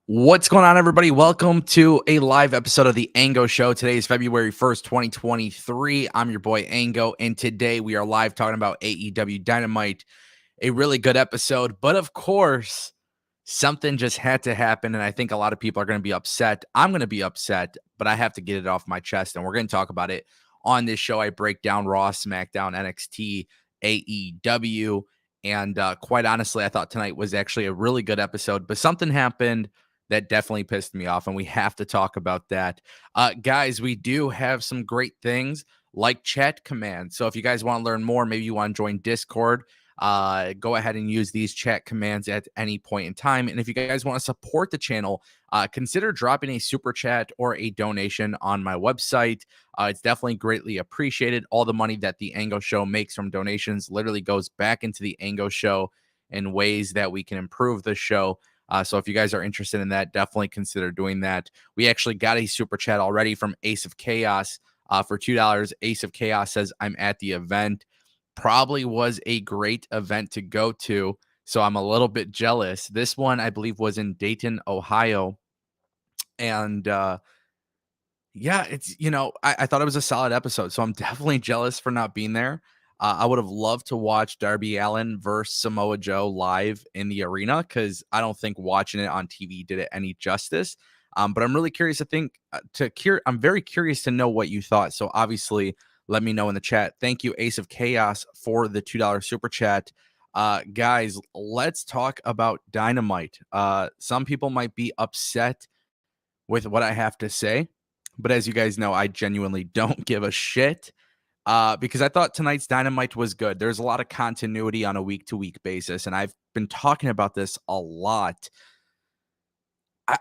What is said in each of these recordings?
What's going on, everybody? Welcome to a live episode of the Ango Show. Today is February 1st, 2023. I'm your boy Ango, and today we are live talking about AEW Dynamite. A really good episode, but of course, something just had to happen, and I think a lot of people are going to be upset. I'm going to be upset, but I have to get it off my chest, and we're going to talk about it on this show. I break down Raw, SmackDown, NXT, AEW, and quite honestly, I thought tonight was actually a really good episode, but something happened that definitely pissed me off, and we have to talk about that. Guys, we do have some great things like chat commands. So if you guys want to learn more, maybe you want to join Discord, go ahead and use these chat commands at any point in time. And if you guys want to support the channel, consider dropping a super chat or a donation on my website. It's definitely greatly appreciated. All the money that the Ango Show makes from donations literally goes back into the Ango Show in ways that we can improve the show. So if you guys are interested in that, definitely consider doing that. We actually got a super chat already from Ace of Chaos for $2. Ace of Chaos says, I'm at the event. Probably was a great event to go to, so I'm a little bit jealous. This one, I believe, was in Dayton, Ohio. And yeah, I thought it was a solid episode, so I'm definitely jealous for not being there. I would have loved to watch Darby Allin versus Samoa Joe live in the arena because I don't think watching it on TV did it any justice. But I'm really curious I'm very curious to know what you thought. So obviously, let me know in the chat. Thank you, Ace of Chaos, for the $2 super chat. Guys, let's talk about Dynamite. Some people might be upset with what I have to say, but as you guys know, I genuinely don't give a shit. Because I thought tonight's Dynamite was good. There's a lot of continuity on a week-to-week basis, and I've been talking about this a lot.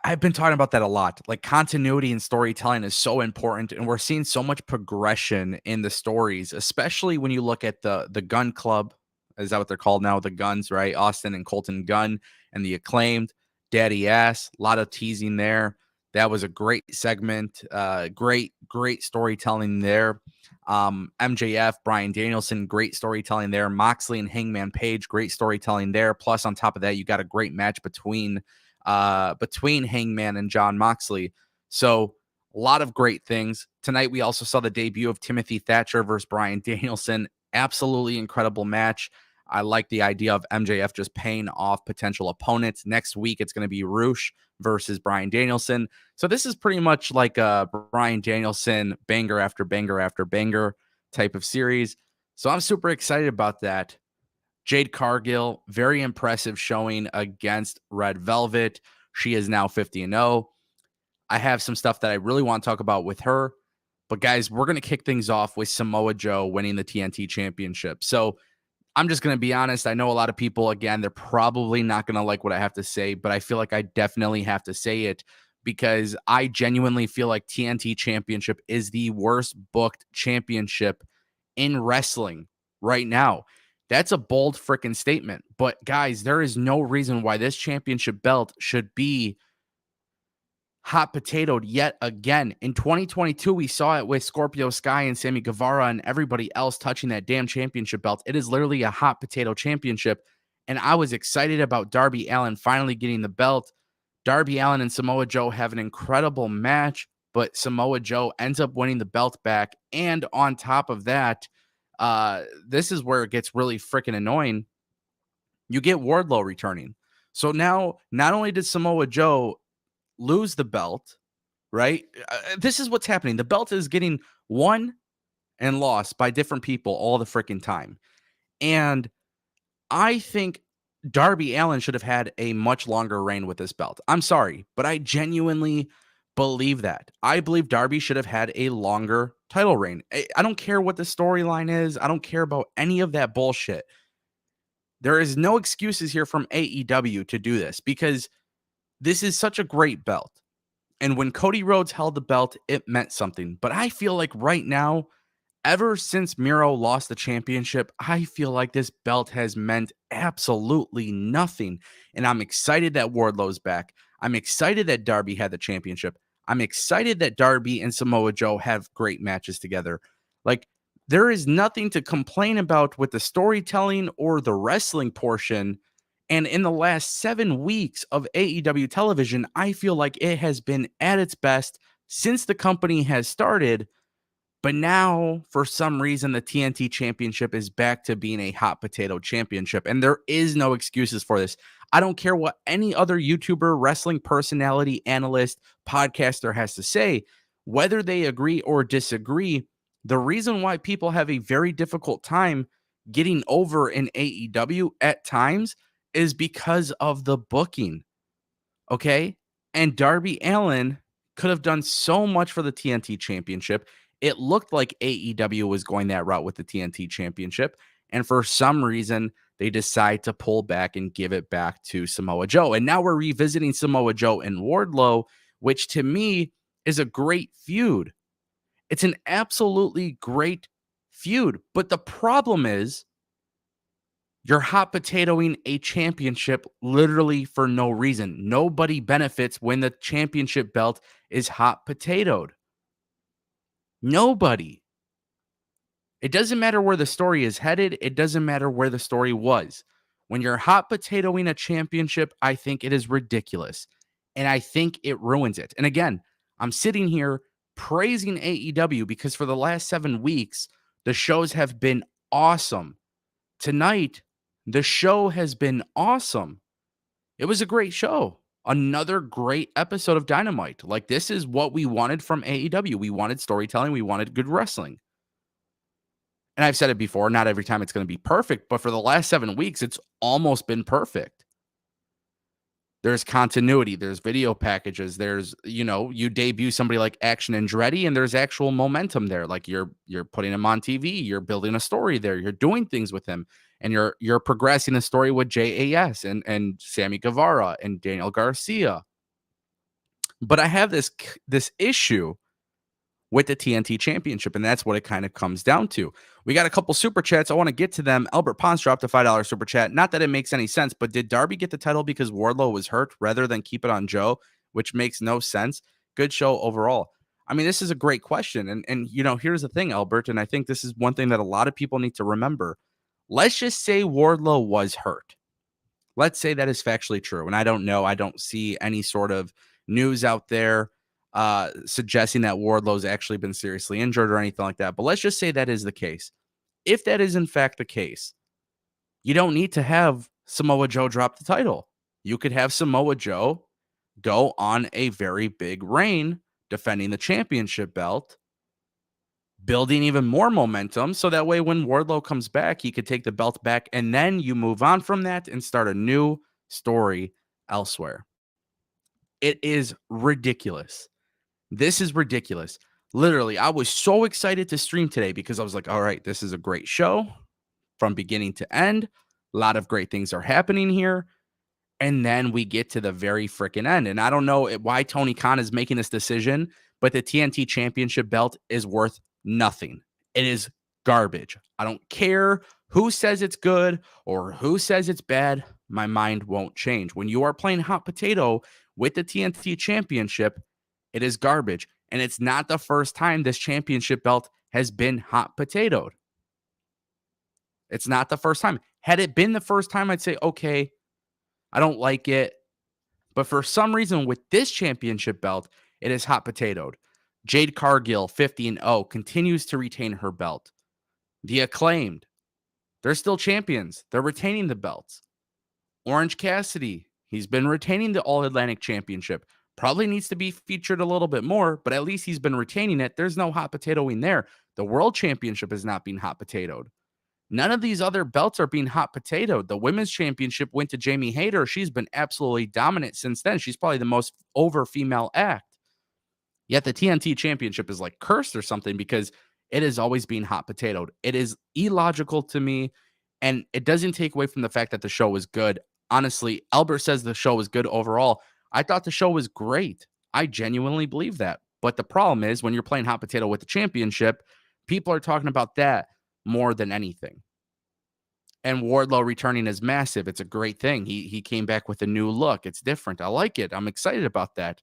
I've been talking about that a lot. Like, continuity and storytelling is so important, and we're seeing so much progression in the stories, especially when you look at the Gun Club. Is that what they're called now? The Guns, right? Austin and Colton Gunn and the Acclaimed. Daddy Ass. A lot of teasing there. That was a great segment. Great storytelling there. MJF, Bryan Danielson, great storytelling there. Moxley and Hangman Page, great storytelling there. Plus, on top of that, you got a great match between Hangman and Jon Moxley. So a lot of great things. Tonight, we also saw the debut of Timothy Thatcher versus Bryan Danielson. Absolutely incredible match. I like the idea of MJF just paying off potential opponents. Next week, it's going to be Roosh versus Bryan Danielson. So this is pretty much like a Bryan Danielson banger after banger after banger type of series. So I'm super excited about that. Jade Cargill, very impressive showing against Red Velvet. She is now 50-0. I have some stuff that I really want to talk about with her. But guys, we're going to kick things off with Samoa Joe winning the TNT Championship. So I'm just going to be honest. I know a lot of people, again, they're probably not going to like what I have to say, but I feel like I definitely have to say it because I genuinely feel like TNT Championship is the worst booked championship in wrestling right now. That's a bold freaking statement. But guys, there is no reason why this championship belt should be hot potatoed yet again. In 2022, we saw it with Scorpio Sky and Sammy Guevara and everybody else touching that damn championship belt. It is literally a hot potato championship. And I was excited about Darby Allin finally getting the belt. Darby Allin and Samoa Joe have an incredible match, but Samoa Joe ends up winning the belt back. And on top of that, this is where it gets really freaking annoying. You get Wardlow returning. So now, not only did Samoa Joe lose the belt, right? This is what's happening. The belt is getting won and lost by different people all the freaking time. And I think Darby Allin should have had a much longer reign with this belt. I'm sorry, but I genuinely believe that. I believe Darby should have had a longer title reign. I don't care what the storyline is. I don't care about any of that bullshit. There is no excuses here from AEW to do this because this is such a great belt. And when Cody Rhodes held the belt, it meant something. But I feel like right now, ever since Miro lost the championship, I feel like this belt has meant absolutely nothing. And I'm excited that Wardlow's back. I'm excited that Darby had the championship. I'm excited that Darby and Samoa Joe have great matches together. Like, there is nothing to complain about with the storytelling or the wrestling portion. And in the last 7 weeks of AEW television, I feel like it has been at its best since the company has started. But now, for some reason, the TNT championship is back to being a hot potato championship. And there is no excuses for this. I don't care what any other YouTuber, wrestling personality, analyst, podcaster has to say, whether they agree or disagree. The reason why people have a very difficult time getting over in AEW at times is because of the booking. Okay. And Darby Allin could have done so much for the TNT championship. It looked like AEW was going that route with the TNT championship. And for some reason, they decide to pull back and give it back to Samoa Joe. And now we're revisiting Samoa Joe and Wardlow, which to me is a great feud. It's an absolutely great feud. But the problem is, you're hot potatoing a championship literally for no reason. Nobody benefits when the championship belt is hot potatoed. Nobody. It doesn't matter where the story is headed. It doesn't matter where the story was. When you're hot potatoing a championship, I think it is ridiculous. And I think it ruins it. And again, I'm sitting here praising AEW because for the last 7 weeks, the shows have been awesome. Tonight, the show has been awesome. It was a great show. Another great episode of Dynamite. Like, this is what we wanted from AEW. We wanted storytelling. We wanted good wrestling. And I've said it before, not every time it's going to be perfect, but for the last 7 weeks, it's almost been perfect. There's continuity. There's video packages. There's, you debut somebody like Action Andretti, and there's actual momentum there. Like you're putting him on TV. You're building a story there. You're doing things with him, and you're progressing the story with JAS and Sammy Guevara and Daniel Garcia. But I have this issue with the TNT championship, and that's what it kind of comes down to. We got a couple super chats. I want to get to them. Albert Pons dropped a $5 super chat. Not that it makes any sense, but did Darby get the title because Wardlow was hurt rather than keep it on Joe, which makes no sense? Good show overall. I mean, this is a great question. And here's the thing, Albert, and I think this is one thing that a lot of people need to remember. Let's just say Wardlow was hurt. Let's say that is factually true. And I don't know. I don't see any sort of news out there suggesting that Wardlow's actually been seriously injured or anything like that. But let's just say that is the case. If that is in fact the case, you don't need to have Samoa Joe drop the title. You could have Samoa Joe go on a very big reign defending the championship belt, building even more momentum. So that way, when Wardlow comes back, he could take the belt back, and then you move on from that and start a new story elsewhere. It is ridiculous. This is ridiculous. Literally, I was so excited to stream today because I was like, all right, this is a great show from beginning to end. A lot of great things are happening here. And then we get to the very freaking end. And I don't know why Tony Khan is making this decision, but the TNT championship belt is worth nothing. It is garbage. I don't care who says it's good or who says it's bad. My mind won't change. When you are playing hot potato with the TNT championship, it is garbage. And it's not the first time this championship belt has been hot potatoed. It's not the first time. Had it been the first time, I'd say, okay, I don't like it. But for some reason, with this championship belt, it is hot potatoed. Jade Cargill, 50-0, continues to retain her belt. The Acclaimed, they're still champions. They're retaining the belts. Orange Cassidy, he's been retaining the All-Atlantic Championship. Probably needs to be featured a little bit more, but at least he's been retaining it. There's no hot potatoing there. The World Championship is not being hot potatoed. None of these other belts are being hot potatoed. The Women's Championship went to Jamie Hayter. She's been absolutely dominant since then. She's probably the most over female act. Yet the TNT Championship is like cursed or something because it is always being hot potatoed. It is illogical to me, and it doesn't take away from the fact that the show was good. Honestly, Albert says the show was good overall. I thought the show was great. I genuinely believe that. But the problem is when you're playing hot potato with the championship, people are talking about that more than anything. And Wardlow returning is massive. It's a great thing. He came back with a new look. It's different. I like it. I'm excited about that.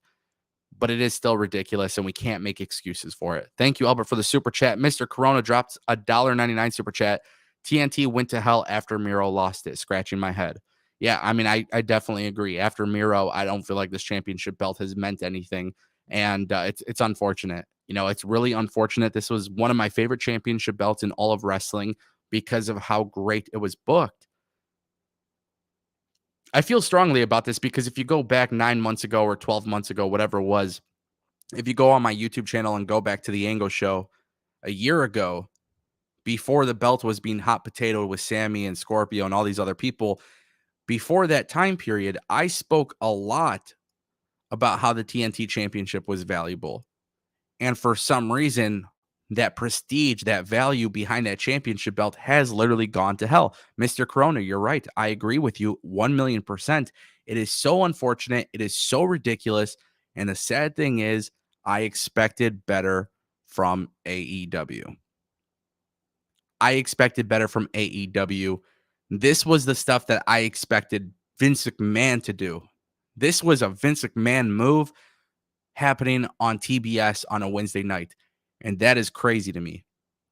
But it is still ridiculous, and we can't make excuses for it. Thank you, Albert, for the super chat. Mr. Corona dropped a $1.99 super chat. TNT went to hell after Miro lost it. Scratching my head. Yeah, I mean, I definitely agree. After Miro, I don't feel like this championship belt has meant anything, and it's unfortunate. You know, it's really unfortunate. This was one of my favorite championship belts in all of wrestling because of how great it was booked. I feel strongly about this because if you go back 9 months ago or 12 months ago, whatever it was, if you go on my YouTube channel and go back to the Ango show a year ago, before the belt was being hot potato with Sammy and Scorpio and all these other people, before that time period, I spoke a lot about how the TNT championship was valuable. And for some reason, that prestige, that value behind that championship belt has literally gone to hell. Mr. Corona, you're right. I agree with you 1,000,000%. It is so unfortunate. It is so ridiculous. And the sad thing is, I expected better from AEW. I expected better from AEW. This was the stuff that I expected Vince McMahon to do. This was a Vince McMahon move happening on TBS on a Wednesday night. And that is crazy to me.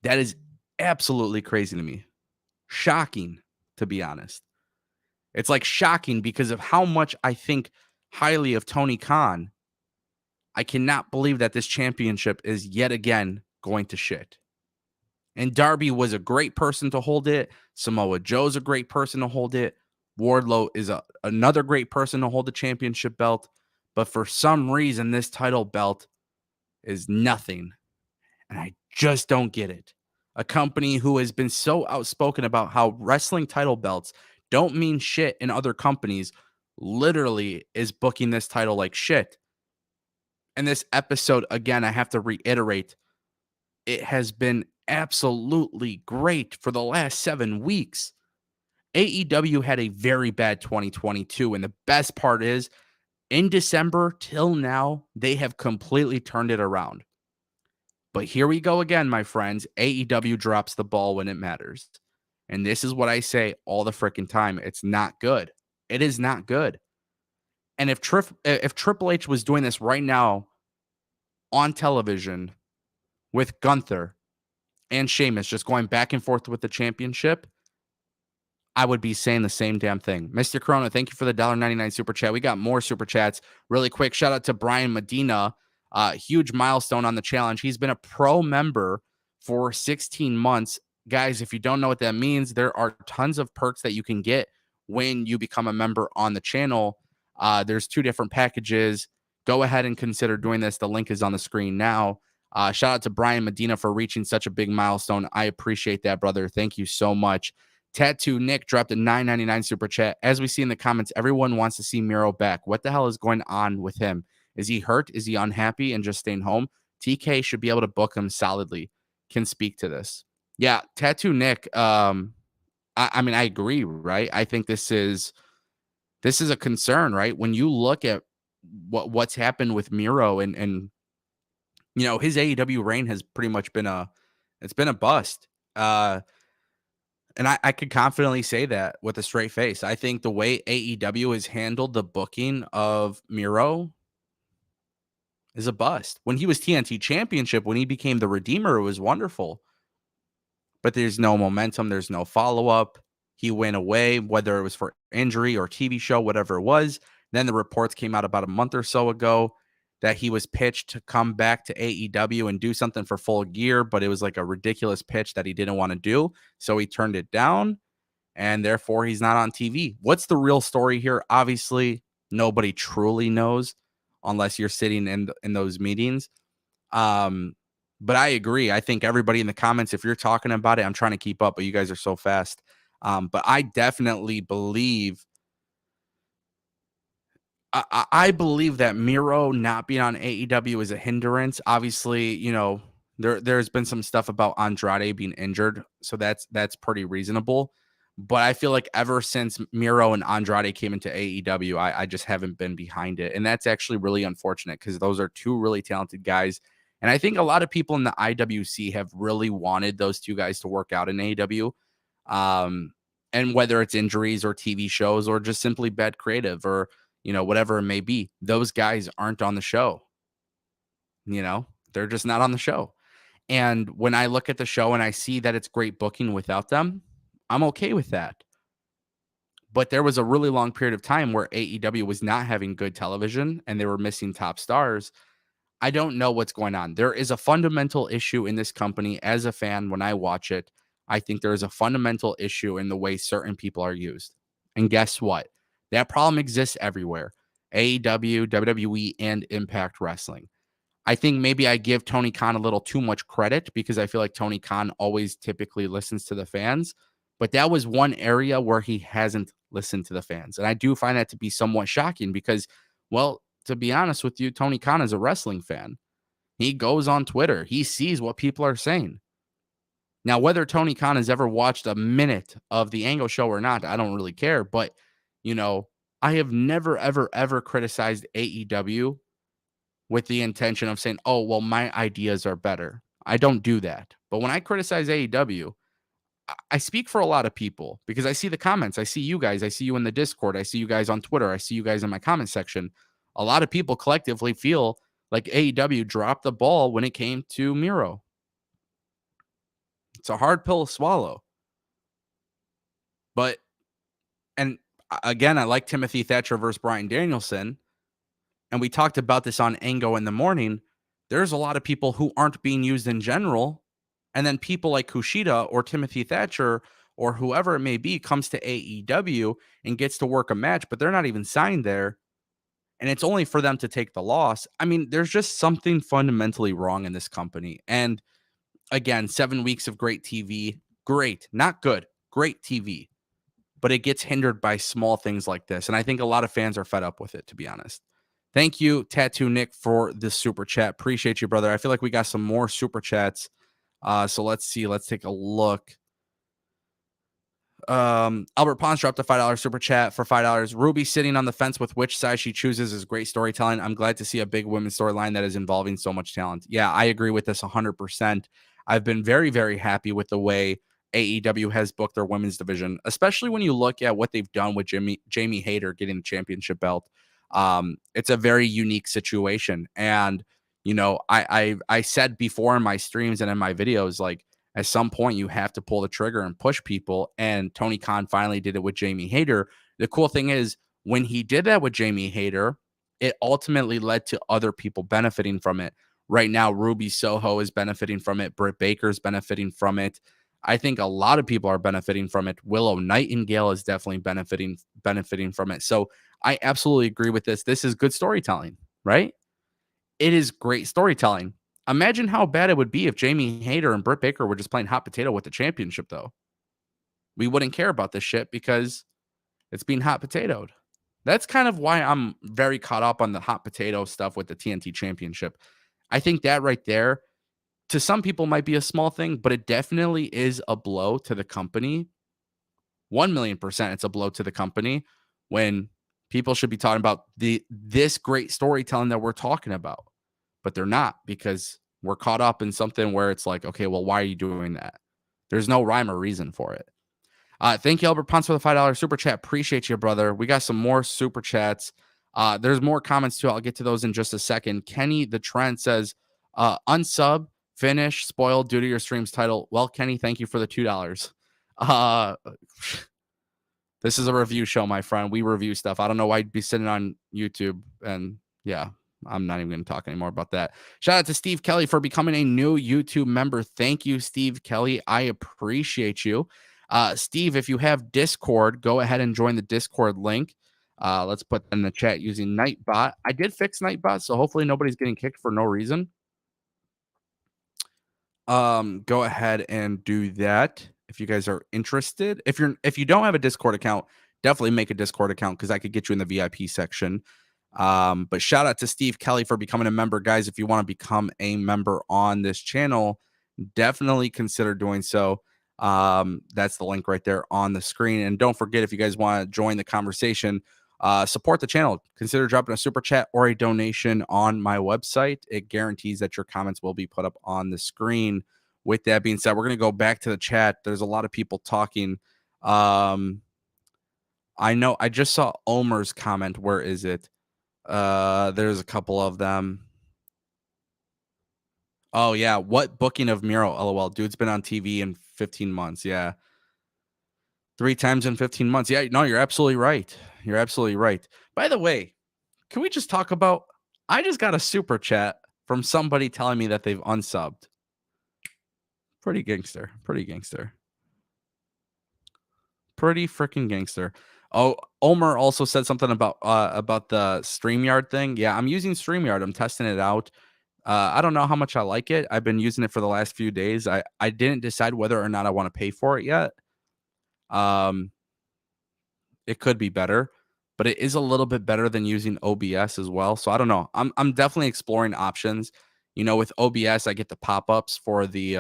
That is absolutely crazy to me. Shocking, to be honest. It's like shocking because of how much I think highly of Tony Khan. I cannot believe that this championship is yet again going to shit. And Darby was a great person to hold it. Samoa Joe's a great person to hold it. Wardlow is another great person to hold the championship belt. But for some reason, this title belt is nothing. And I just don't get it. A company who has been so outspoken about how wrestling title belts don't mean shit in other companies literally is booking this title like shit. And this episode, again, I have to reiterate, it has been absolutely great for the last 7 weeks. AEW had a very bad 2022. And the best part is, in December till now, they have completely turned it around. But here we go again, my friends. AEW drops the ball when it matters. And this is what I say all the freaking time. It's not good. It is not good. And if Triple H was doing this right now on television with Gunther and Sheamus just going back and forth with the championship, I would be saying the same damn thing. Mr. Corona, thank you for the $1.99 super chat. We got more super chats really quick. Shout out to Brian Medina. Huge milestone on the challenge. He's been a pro member for 16 months. Guys, if you don't know what that means, there are tons of perks that you can get when you become a member on the channel. There's 2 different packages. Go ahead and consider doing this. The link is on the screen now. Shout out to Brian Medina for reaching such a big milestone. I appreciate that, brother. Thank you so much. Tattoo Nick dropped a $9.99 super chat. As we see in the comments, everyone wants to see Miro back. What the hell is going on with him? Is he hurt? Is he unhappy and just staying home? TK should be able to book him solidly. Can speak to this. Yeah, Tattoo Nick. I mean, I agree, right? I think this is a concern, right? When you look at what's happened with Miro and you know, his AEW reign has pretty much been a bust. And I could confidently say that with a straight face. I think the way AEW has handled the booking of Miro is a bust. When he was TNT Championship, when he became the Redeemer, it was wonderful. But there's no momentum. There's no follow-up. He went away, whether it was for injury or TV show, whatever it was. Then the reports came out about a month or so ago that he was pitched to come back to AEW and do something for Full Gear, but it was like a ridiculous pitch that he didn't want to do. So he turned it down, and therefore he's not on TV. What's the real story here? Obviously, nobody truly knows unless you're sitting in those meetings. But I agree. I think everybody in the comments, if you're talking about it, I'm trying to keep up, but you guys are so fast. But I definitely believe I believe that Miro not being on AEW is a hindrance. Obviously, you know, there's been some stuff about Andrade being injured, so that's pretty reasonable. But I feel like ever since Miro and Andrade came into AEW, I just haven't been behind it. And that's actually really unfortunate because those are 2 really talented guys. And I think a lot of people in the IWC have really wanted those 2 guys to work out in AEW. And whether it's injuries or TV shows or just simply bad creative or, you know, whatever it may be, those guys aren't on the show. You know, they're just not on the show. And when I look at the show and I see that it's great booking without them, I'm okay with that. But there was a really long period of time where AEW was not having good television and they were missing top stars. I don't know what's going on. There is a fundamental issue in this company as a fan when I watch it. I think there is a fundamental issue in the way certain people are used. And guess what? That problem exists everywhere. AEW, WWE, and Impact Wrestling. I think maybe I give Tony Khan a little too much credit because I feel like Tony Khan always typically listens to the fans. But that was one area where he hasn't listened to the fans. And I do find that to be somewhat shocking because, well, to be honest with you, Tony Khan is a wrestling fan. He goes on Twitter, he sees what people are saying. Now, whether Tony Khan has ever watched a minute of the Ango show or not, I don't really care. But, you know, I have never, ever, ever criticized AEW with the intention of saying, oh, well, my ideas are better. I don't do that. But when I criticize AEW, I speak for a lot of people because I see the comments. I see you guys. I see you in the Discord. I see you guys on Twitter. I see you guys in my comment section. A lot of people collectively feel like AEW dropped the ball when it came to Miro. It's a hard pill to swallow. But, and again, I like Timothy Thatcher versus Bryan Danielson. And we talked about this on Ango in the morning. There's a lot of people who aren't being used in general. And then people like Kushida or Timothy Thatcher or whoever it may be comes to AEW and gets to work a match, but they're not even signed there. And it's only for them to take the loss. I mean, there's just something fundamentally wrong in this company. And again, 7 weeks of great TV, great, not good, great TV. But it gets hindered by small things like this. And I think a lot of fans are fed up with it, to be honest. Thank you, Tattoo Nick, for this super chat. Appreciate you, brother. I feel like we got some more super chats. So let's see. Let's take a look. Albert Pons dropped a $5 super chat for $5. Ruby sitting on the fence with which side she chooses is great storytelling. I'm glad to see a big women's storyline that is involving so much talent. Yeah, I agree with this 100%. I've been very, very happy with the way AEW has booked their women's division, especially when you look at what they've done with Jamie Hayter getting the championship belt. It's a very unique situation. And, you know, I said before in my streams and in my videos, like, at some point you have to pull the trigger and push people. And Tony Khan finally did it with Jamie Hayter. The cool thing is when he did that with Jamie Hayter, it ultimately led to other people benefiting from it. Right now, Ruby Soho is benefiting from it. Britt Baker's benefiting from it. I think a lot of people are benefiting from it. Willow Nightingale is definitely benefiting from it. So I absolutely agree with this. This is good storytelling, right? It is great storytelling. Imagine how bad it would be if Jamie Hayter and Britt Baker were just playing hot potato with the championship, though. We wouldn't care about this shit because it's being hot potatoed. That's kind of why I'm very caught up on the hot potato stuff with the TNT championship. I think that right there, to some people, might be a small thing, but it definitely is a blow to the company. 1,000,000% it's a blow to the company when people should be talking about this great storytelling that we're talking about. But they're not because we're caught up in something where it's like, okay, well, why are you doing that? There's no rhyme or reason for it. Thank you, Albert Ponce, for the $5 super chat. Appreciate you, brother. We got some more super chats. There's more comments too. I'll get to those in just a second. Kenny the Trend says, unsub, finish, spoiled due to your stream's title. Well, Kenny, thank you for the $2. This is a review show, my friend. We review stuff. I don't know why I'd be sitting on YouTube and yeah. I'm not even going to talk anymore about that. Shout out to Steve Kelly for becoming a new YouTube member. Thank you, Steve Kelly. I appreciate you. Steve, if you have Discord, go ahead and join the Discord link. Let's put that in the chat using Nightbot. I did fix Nightbot, so hopefully nobody's getting kicked for no reason. Go ahead and do that if you guys are interested. If you don't have a Discord account, definitely make a Discord account because I could get you in the VIP section. But shout out to Steve Kelly for becoming a member, guys. If you want to become a member on this channel, definitely consider doing so. That's the link right there on the screen. And don't forget, if you guys want to join the conversation, support the channel, consider dropping a super chat or a donation on my website. It guarantees that your comments will be put up on the screen. With that being said, we're going to go back to the chat. There's a lot of people talking. I know I just saw Omer's comment. Where is it? There's a couple of them. Oh yeah, what booking of Miro? LOL, dude's been on TV in 15 months. Yeah, 3 times in 15 months. Yeah, no, you're absolutely right. You're absolutely right. By the way, can we just talk about I just got a super chat from somebody telling me that they've unsubbed. Pretty gangster. Pretty gangster. Pretty freaking gangster. Oh, Omer also said something about the StreamYard thing. Yeah, I'm using StreamYard. I'm testing it out. I don't know how much I like it. I've been using it for the last few days. I didn't decide whether or not I want to pay for it yet. Um, it could be better, but it is a little bit better than using OBS as well. So I don't know. I'm definitely exploring options. You know, with OBS, I get the pop-ups for the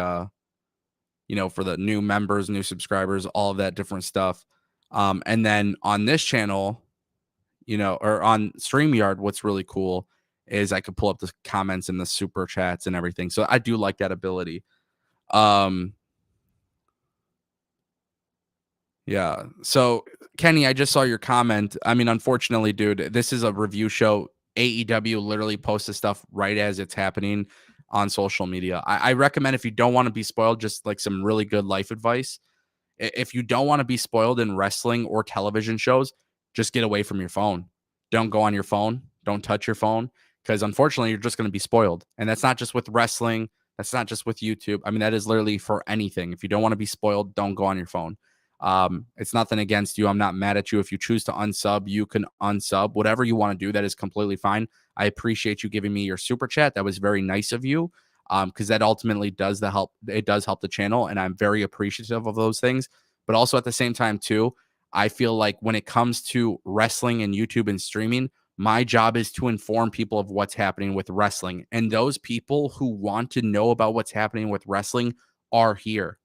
for the new members, new subscribers, all of that different stuff. And then on this channel, or on StreamYard, what's really cool is I could pull up the comments and the super chats and everything. So I do like that ability. Um, yeah. So Kenny, I just saw your comment. I mean, unfortunately, dude, this is a review show. AEW literally posts the stuff right as it's happening on social media. I recommend, if you don't want to be spoiled, just like some really good life advice. If you don't want to be spoiled in wrestling or television shows, just get away from your phone. Don't go on your phone. Don't touch your phone, because unfortunately, you're just going to be spoiled. And that's not just with wrestling. That's not just with YouTube. I mean, that is literally for anything. If you don't want to be spoiled, don't go on your phone. It's nothing against you. I'm not mad at you. If you choose to unsub, you can unsub. Whatever you want to do, that is completely fine. I appreciate you giving me your super chat. That was very nice of you. Because that ultimately does help. It does help the channel, and I'm very appreciative of those things. But also at the same time, too, I feel like when it comes to wrestling and YouTube and streaming, my job is to inform people of what's happening with wrestling. And those people who want to know about what's happening with wrestling are here.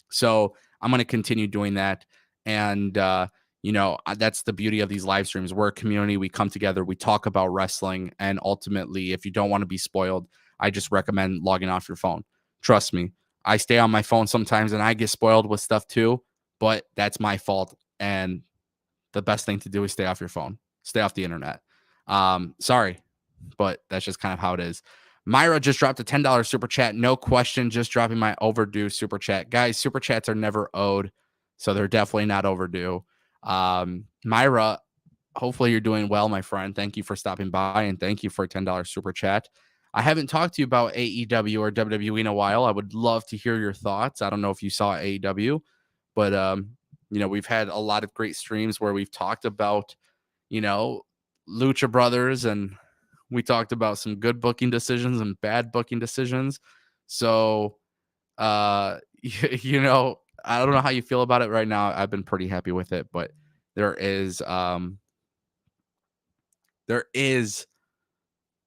So I'm going to continue doing that. And, that's the beauty of these live streams. We're a community. We come together. We talk about wrestling. And ultimately, if you don't want to be spoiled, I just recommend logging off your phone. Trust me. I stay on my phone sometimes and I get spoiled with stuff too, but that's my fault. And the best thing to do is stay off your phone, stay off the internet. Sorry, but that's just kind of how it is. Myra just dropped a $10 super chat. No question, just dropping my overdue super chat. Guys, super chats are never owed, so they're definitely not overdue. Myra, hopefully you're doing well, my friend. Thank you for stopping by, and thank you for a $10 super chat. I haven't talked to you about AEW or WWE in a while. I would love to hear your thoughts. I don't know if you saw AEW, but we've had a lot of great streams where we've talked about, Lucha Brothers, and we talked about some good booking decisions and bad booking decisions. So, I don't know how you feel about it right now. I've been pretty happy with it, but there is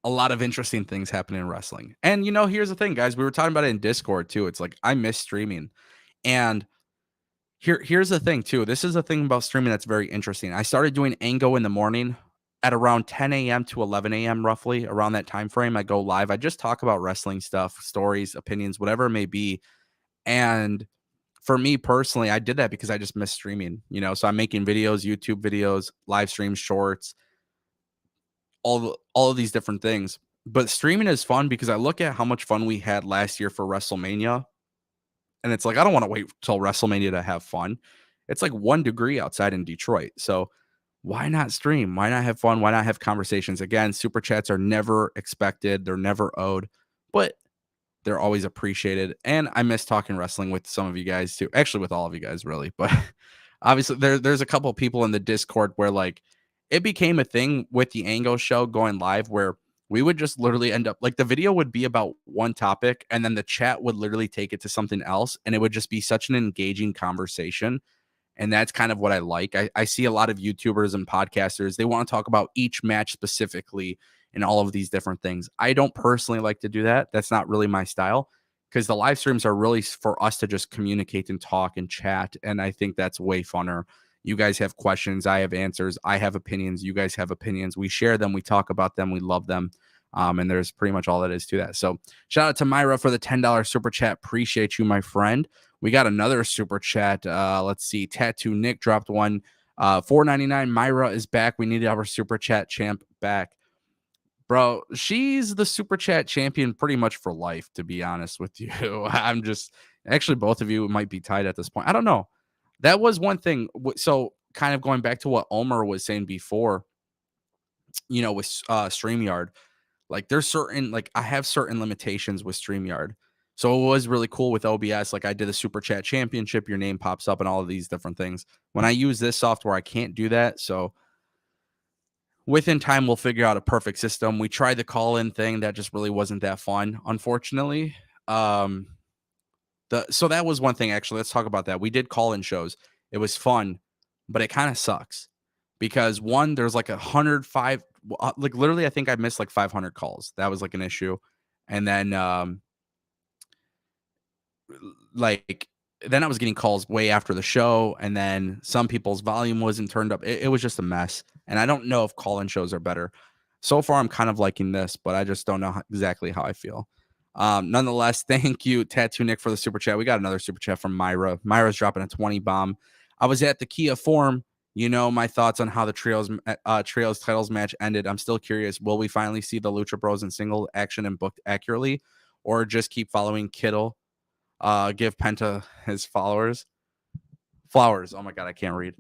a lot of interesting things happening in wrestling. And here's the thing, guys. We were talking about it in Discord too. It's like I miss streaming, and here's the thing too. This is the thing about streaming that's very interesting. I started doing Ango in the morning at around 10 a.m. to 11 a.m. roughly around that time frame. I go live. I just talk about wrestling stuff, stories, opinions, whatever it may be. And for me personally, I did that because I just miss streaming. So I'm making videos, YouTube videos, live streams, shorts, all of these different things. But streaming is fun because I look at how much fun we had last year for WrestleMania. And it's like, I don't want to wait till WrestleMania to have fun. It's like 1 degree outside in Detroit. So why not stream? Why not have fun? Why not have conversations? Again, super chats are never expected. They're never owed, but they're always appreciated. And I miss talking wrestling with some of you guys too. Actually, with all of you guys, really. But obviously, there's a couple of people in the Discord where like it became a thing with the Ango show going live where we would just literally end up like the video would be about one topic and then the chat would literally take it to something else. And it would just be such an engaging conversation. And that's kind of what I like. I see a lot of YouTubers and podcasters. They want to talk about each match specifically and all of these different things. I don't personally like to do that. That's not really my style because the live streams are really for us to just communicate and talk and chat. And I think that's way funner. You guys have questions. I have answers. I have opinions. You guys have opinions. We share them. We talk about them. We love them. And there's pretty much all that is to that. So shout out to Myra for the $10 super chat. Appreciate you, my friend. We got another super chat. Let's see. Tattoo Nick dropped one. $4.99. Myra is back. We need our super chat champ back. Bro, she's the super chat champion pretty much for life, to be honest with you. I'm just actually both of you might be tied at this point. I don't know. That was one thing. So kind of going back to what Omer was saying before, with StreamYard, like there's certain, like I have certain limitations with StreamYard. So it was really cool with OBS. Like I did a super chat championship, your name pops up and all of these different things. When I use this software, I can't do that. So within time, we'll figure out a perfect system. We tried the call in thing. That just really wasn't that fun, unfortunately. Um, so that was one thing, actually. Let's talk about that. We did call in shows. It was fun, but it kind of sucks because one, there's like 105, like literally, I think I missed like 500 calls. That was like an issue. And then, like, then I was getting calls way after the show, and then some people's volume wasn't turned up. It was just a mess. And I don't know if call-in shows are better. So far, I'm kind of liking this, but I just don't know exactly how I feel. Nonetheless, thank you, Tattoo Nick, for the super chat. We got another super chat from Myra. Myra's dropping a 20 bomb. I was at the Kia Forum. My thoughts on how the trios titles match ended. I'm still curious. Will we finally see the Lucha Bros in single action and booked accurately, or just keep following Kittle? Give Penta his flowers. Oh my god, I can't read.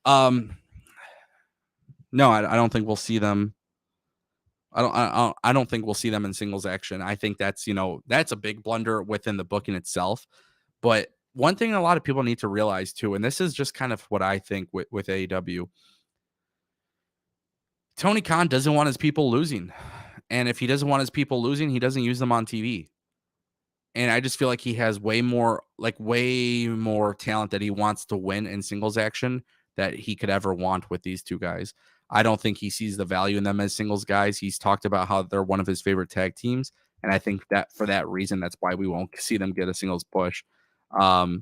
No, I don't think we'll see them. I don't think we'll see them in singles action. I think that's that's a big blunder within the booking itself. But one thing a lot of people need to realize too, and this is just kind of what I think with AEW, Tony Khan doesn't want his people losing, and if he doesn't want his people losing, he doesn't use them on TV. And I just feel like he has way more talent that he wants to win in singles action that he could ever want with these two guys. I don't think he sees the value in them as singles guys. He's talked about how they're one of his favorite tag teams. And I think that for that reason, that's why we won't see them get a singles push. That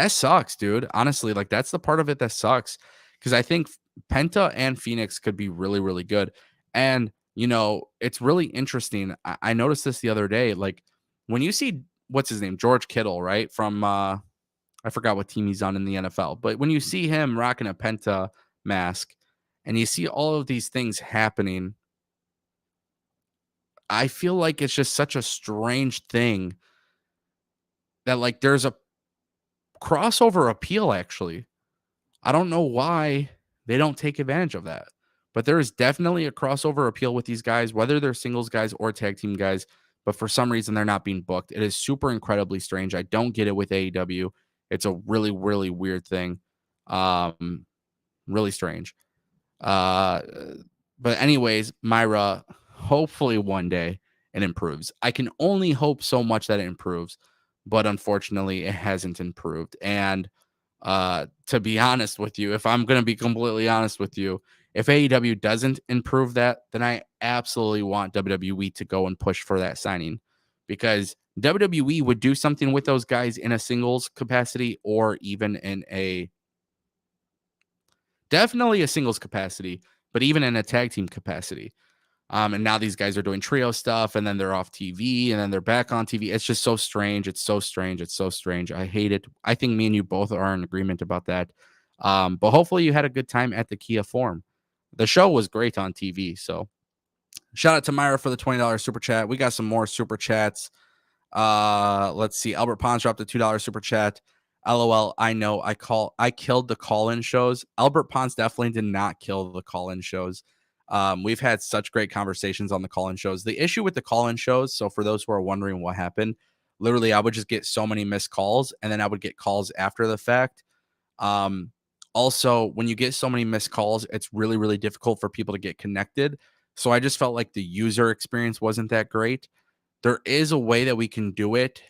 sucks, dude. Honestly, like that's the part of it that sucks. Because I think Penta and Phoenix could be really, really good. And, it's really interesting. I noticed this the other day. Like, when you see what's his name, George Kittle, right? From I forgot what team he's on in the NFL, but when you see him rocking a Penta mask and you see all of these things happening, I feel like it's just such a strange thing that like there's a crossover appeal actually. I don't know why they don't take advantage of that. But there is definitely a crossover appeal with these guys, whether they're singles guys or tag team guys. But for some reason, they're not being booked. It is super incredibly strange. I don't get it with AEW. It's a really, really weird thing. Really strange. But anyways, Myra, hopefully one day it improves. I can only hope so much that it improves, but unfortunately, it hasn't improved. And to be honest with you, if I'm going to be completely honest with you, if AEW doesn't improve that, then I absolutely want WWE to go and push for that signing, because WWE would do something with those guys in a singles capacity or even in definitely a singles capacity, but even in a tag team capacity. And now these guys are doing trio stuff, and then they're off TV, and then they're back on TV. It's just so strange. It's so strange. It's so strange. I hate it. I think me and you both are in agreement about that. But hopefully you had a good time at the Kia Forum. The show was great on TV. So shout out to Myra for the $20 super chat. We got some more super chats. Let's see. Albert Pons dropped a $2 super chat. LOL. I know I killed the call-in shows. Albert Pons definitely did not kill the call-in shows. We've had such great conversations on the call-in shows. The issue with the call-in shows, so for those who are wondering what happened, literally I would just get so many missed calls, and then I would get calls after the fact. Also, when you get so many missed calls, it's really, really difficult for people to get connected. So I just felt like the user experience wasn't that great. There is a way that we can do it,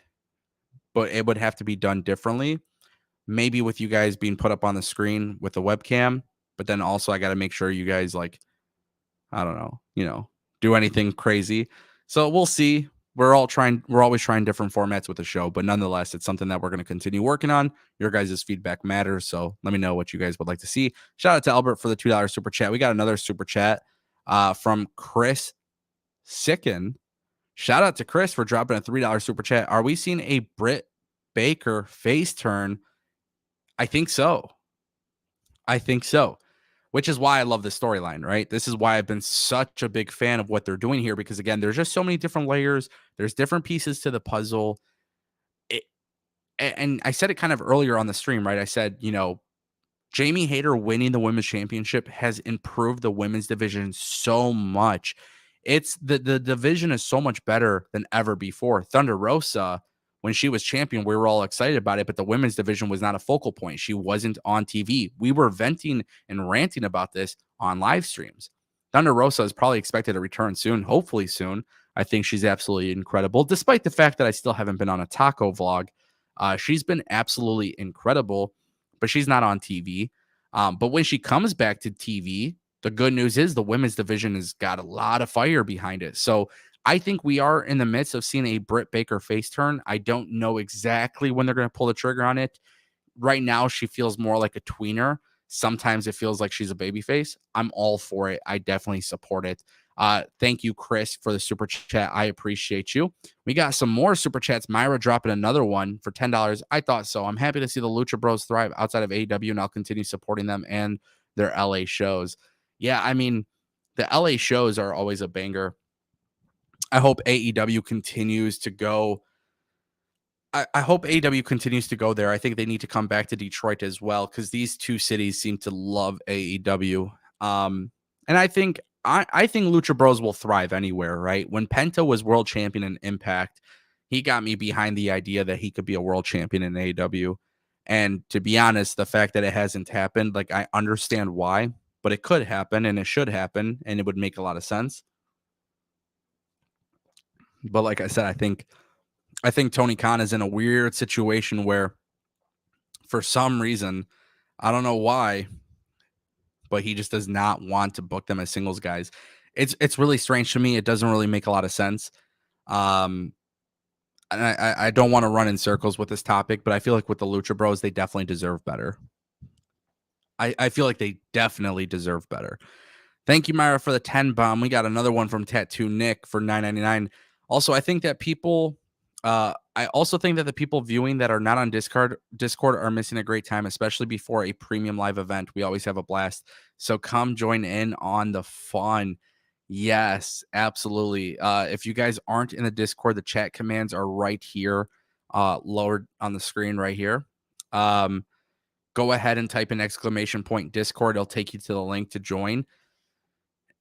but it would have to be done differently. Maybe with you guys being put up on the screen with the webcam, but then also I got to make sure you guys I don't know, do anything crazy. So we'll see. We're always trying different formats with the show, but nonetheless, it's something that we're going to continue working on. Your guys' feedback matters. So let me know what you guys would like to see. Shout out to Albert for the $2 super chat. We got another super chat from Chris Sicken. Shout out to Chris for dropping a $3 super chat. Are we seeing a Britt Baker face turn? I think so. Which is why I love this storyline, right? This is why I've been such a big fan of what they're doing here, because again, there's just so many different layers. There's different pieces to the puzzle. and I said it kind of earlier on the stream, right? I said, Jamie Hayter winning the women's championship has improved the women's division so much. It's the division is so much better than ever before. Thunder Rosa, when she was champion, we were all excited about it, but the women's division was not a focal point. She wasn't on TV. We were venting and ranting about this on live streams. Thunder Rosa is probably expected to return soon, hopefully soon. I think she's absolutely incredible, despite the fact that I still haven't been on a taco vlog. She's been absolutely incredible, but she's not on TV. But when she comes back to TV, the good news is the women's division has got a lot of fire behind it. So I think we are in the midst of seeing a Britt Baker face turn. I don't know exactly when they're going to pull the trigger on it. Right now, she feels more like a tweener. Sometimes it feels like she's a babyface. I'm all for it. I definitely support it. Thank you, Chris, for the super chat. I appreciate you. We got some more super chats. Myra dropping another one for $10. I thought so. I'm happy to see the Lucha Bros thrive outside of AEW, and I'll continue supporting them and their LA shows. Yeah, I mean, the LA shows are always a banger. I hope AEW continues to go. I hope AEW continues to go there. I think they need to come back to Detroit as well, because these two cities seem to love AEW. And I think Lucha Bros will thrive anywhere, right? When Penta was world champion in Impact, he got me behind the idea that he could be a world champion in AEW. And to be honest, the fact that it hasn't happened, like, I understand why, but it could happen and it should happen and it would make a lot of sense. But like I said, I think Tony Khan is in a weird situation where, for some reason, I don't know why, but he just does not want to book them as singles guys. It's really strange to me. It doesn't really make a lot of sense. And I don't want to run in circles with this topic, but I feel like with the Lucha Bros, they definitely deserve better. I feel like they definitely deserve better. Thank you, Myra, for the 10 bomb. We got another one from Tattoo Nick for $9.99. Also, I think that people, I also think that the people viewing that are not on Discord are missing a great time, especially before a premium live event. We always have a blast. So come join in on the fun. Yes, absolutely. If you guys aren't in the Discord, the chat commands are right here, lowered on the screen right here. Go ahead and type in ! Discord. It'll take you to the link to join.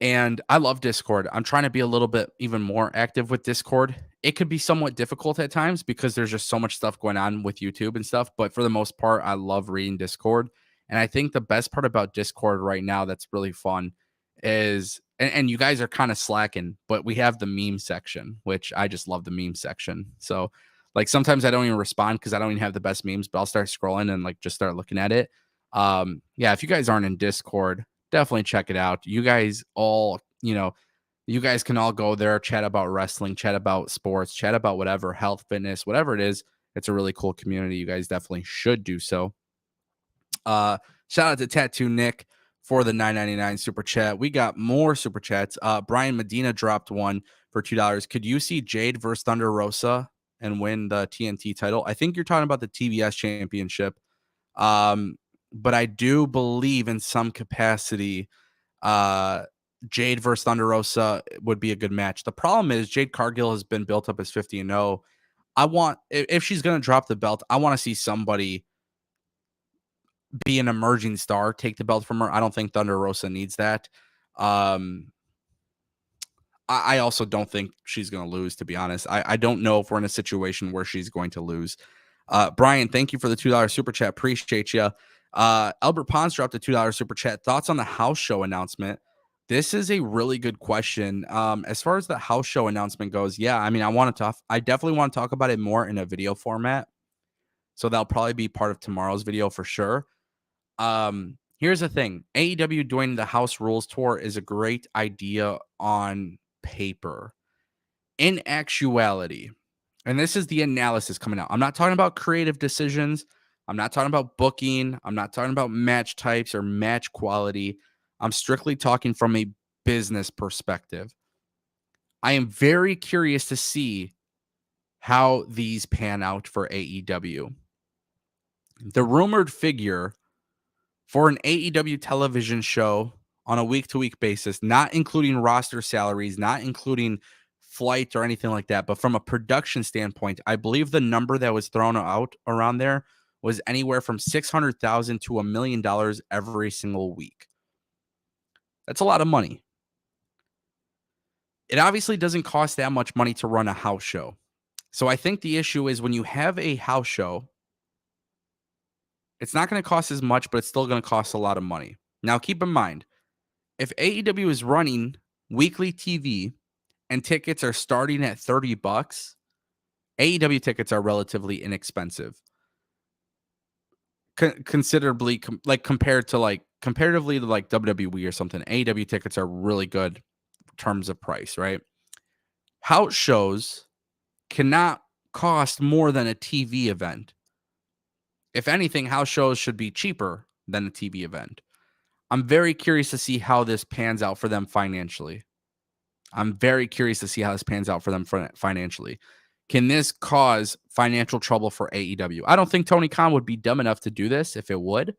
And I love Discord. I'm trying to be a little bit even more active with Discord. It could be somewhat difficult at times because there's just so much stuff going on with YouTube and stuff. But for the most part, I love reading Discord. And I think the best part about Discord right now that's really fun is, and you guys are kind of slacking, but we have the meme section, which I just love the meme section. So like sometimes I don't even respond because I don't even have the best memes, but I'll start scrolling and like just start looking at it. Yeah, if you guys aren't in Discord, definitely check it out. You guys all, you guys can all go there, chat about wrestling, chat about sports, chat about whatever, health, fitness, whatever it is. It's a really cool community. You guys definitely should do so. Shout out to Tattoo Nick for the $9.99 super chat. We got more super chats. Brian Medina dropped one for $2. Could you see Jade versus Thunder Rosa and win the TNT title? I think you're talking about the TBS championship. But I do believe in some capacity, Jade versus Thunder Rosa would be a good match. The problem is Jade Cargill has been built up as 50-0. If she's going to drop the belt, I want to see somebody be an emerging star, take the belt from her. I don't think Thunder Rosa needs that. I also don't think she's going to lose, to be honest. I don't know if we're in a situation where she's going to lose. Brian, thank you for the $2 super chat. Appreciate you. Albert Pons dropped a $2 super chat. Thoughts on the house show announcement? This is a really good question. As far as the house show announcement goes, yeah, I mean, I definitely want to talk about it more in a video format. So that'll probably be part of tomorrow's video for sure. Here's the thing. AEW doing the House Rules Tour is a great idea on paper. In actuality, and this is the analysis coming out, I'm not talking about creative decisions. I'm not talking about booking. I'm not talking about match types or match quality. I'm strictly talking from a business perspective. I am very curious to see how these pan out for AEW. The rumored figure for an AEW television show on a week-to-week basis, not including roster salaries, not including flight or anything like that, but from a production standpoint, I believe the number that was thrown out around there was anywhere from $600,000 to $1 million every single week. That's a lot of money. It obviously doesn't cost that much money to run a house show. So I think the issue is when you have a house show, it's not going to cost as much, but it's still going to cost a lot of money. Now, keep in mind, if AEW is running weekly TV and tickets are starting at $30, AEW tickets are relatively inexpensive. Considerably, comparatively to like WWE or something, AEW tickets are really good in terms of price, right? House shows cannot cost more than a TV event. If anything, house shows should be cheaper than a TV event. I'm very curious to see how this pans out for them financially. Can this cause financial trouble for AEW? I don't think Tony Khan would be dumb enough to do this if it would.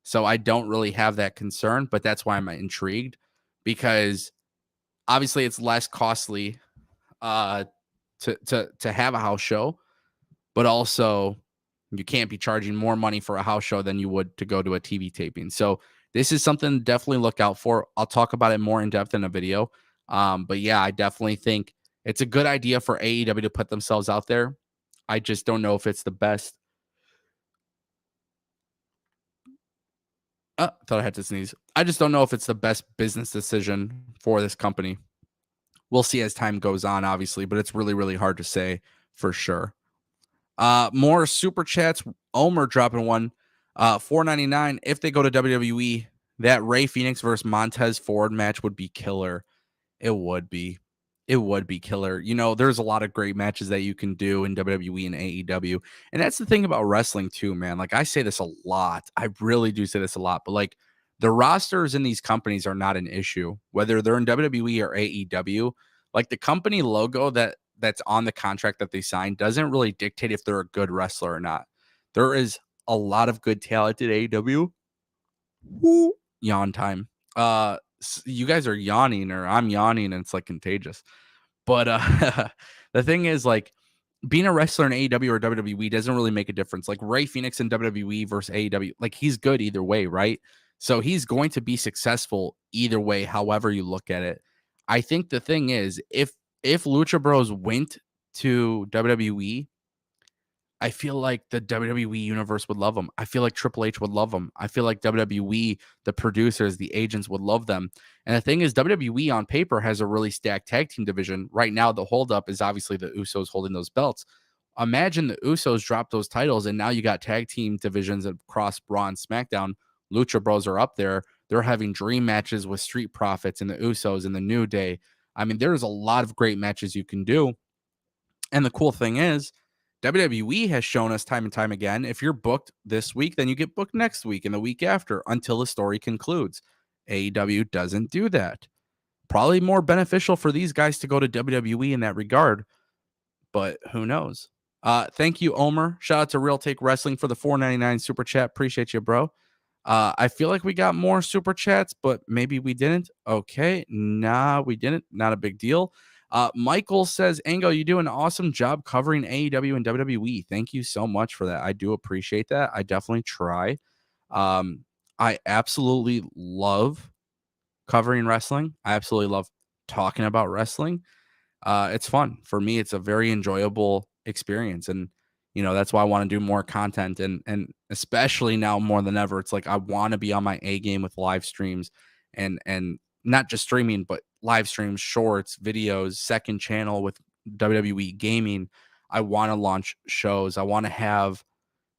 So I don't really have that concern, but that's why I'm intrigued, because obviously it's less costly to have a house show, but also you can't be charging more money for a house show than you would to go to a TV taping. So this is something to definitely look out for. I'll talk about it more in depth in a video. But yeah, I definitely think it's a good idea for AEW to put themselves out there. I just don't know if it's the best. I thought I had to sneeze. I just don't know if it's the best business decision for this company. We'll see as time goes on, obviously, but it's really, really hard to say for sure. More super chats. Omer dropping one. $4.99. If they go to WWE, that Rey Fenix versus Montez Ford match would be killer. It would be killer. You know, there's a lot of great matches that you can do in WWE and AEW. And that's the thing about wrestling too, man. Like I say this a lot. I really do say this a lot, but like the rosters in these companies are not an issue, whether they're in WWE or AEW. Like the company logo that's on the contract that they signed doesn't really dictate if they're a good wrestler or not. There is a lot of good talent at AEW. Woo, yawn time. You guys are yawning, or I'm yawning, and it's like contagious. But the thing is, like, being a wrestler in AEW or WWE doesn't really make a difference. Like Rey Fenix in WWE versus AEW, like he's good either way, right? So he's going to be successful either way, however you look at it. I think the thing is, if Lucha Bros went to WWE, I feel like the WWE universe would love them. I feel like Triple H would love them. I feel like WWE, the producers, the agents would love them. And the thing is, WWE on paper has a really stacked tag team division. Right now, the holdup is obviously the Usos holding those belts. Imagine the Usos drop those titles, and now you got tag team divisions across Raw and SmackDown. Lucha Bros are up there. They're having dream matches with Street Profits and the Usos and the New Day. I mean, there's a lot of great matches you can do. And the cool thing is, WWE has shown us time and time again, if you're booked this week, then you get booked next week and the week after until the story concludes. AEW doesn't do that. Probably more beneficial for these guys to go to WWE in that regard, but who knows? Thank you, Omer. Shout out to Real Take Wrestling for the $4.99 super chat. Appreciate you, bro. I feel like we got more super chats, but maybe we didn't. Okay. Nah, we didn't. Not a big deal. Michael says, Ango, you do an awesome job covering AEW and WWE. Thank you so much for that. I do appreciate that. I definitely try. I absolutely love covering wrestling. I absolutely love talking about wrestling. It's fun. For me, it's a very enjoyable experience. And, you know, that's why I want to do more content. And especially now more than ever, it's like I want to be on my A game with live streams and not just streaming, but live streams, shorts, videos, second channel with WWE gaming. I want to launch shows. I want to have,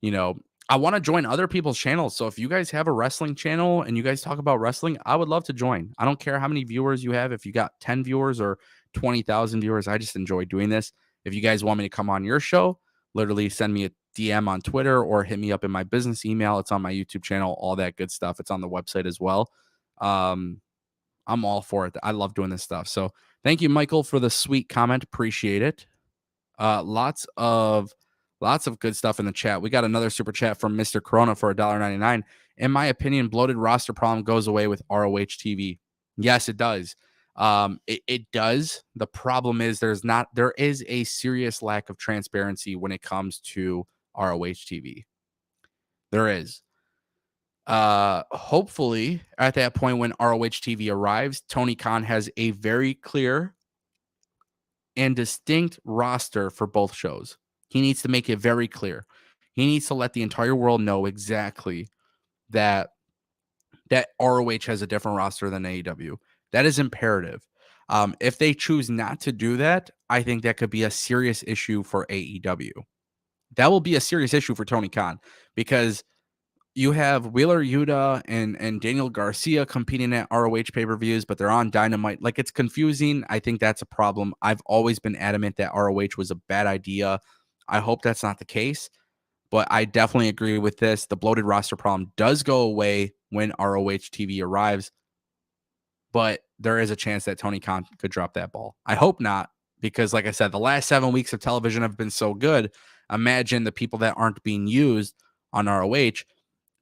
you know, I want to join other people's channels. So if you guys have a wrestling channel and you guys talk about wrestling, I would love to join. I don't care how many viewers you have. If you got 10 viewers or 20,000 viewers, I just enjoy doing this. If you guys want me to come on your show, literally send me a DM on Twitter or hit me up in my business email. It's on my YouTube channel, all that good stuff. It's on the website as well. I'm all for it. I love doing this stuff. So thank you, Michael, for the sweet comment. Appreciate it. Lots of good stuff in the chat. We got another super chat from Mr. Corona for $1.99. In my opinion, bloated roster problem goes away with ROH TV. Yes, it does. It does. The problem is there is a serious lack of transparency when it comes to ROH TV. There is. Hopefully at that point when ROH TV arrives, Tony Khan has a very clear and distinct roster for both shows. He needs to make it very clear. He needs to let the entire world know exactly that ROH has a different roster than AEW. That is imperative. If they choose not to do that, I think that could be a serious issue for AEW. That will be a serious issue for Tony Khan because you have Wheeler Yuta and Daniel Garcia competing at ROH pay-per-views, but they're on Dynamite. Like, it's confusing. I think that's a problem. I've always been adamant that ROH was a bad idea. I hope that's not the case, but I definitely agree with this. The bloated roster problem does go away when ROH TV arrives, but there is a chance that Tony Khan could drop that ball. I hope not, because like I said, the last 7 weeks of television have been so good. Imagine the people that aren't being used on ROH.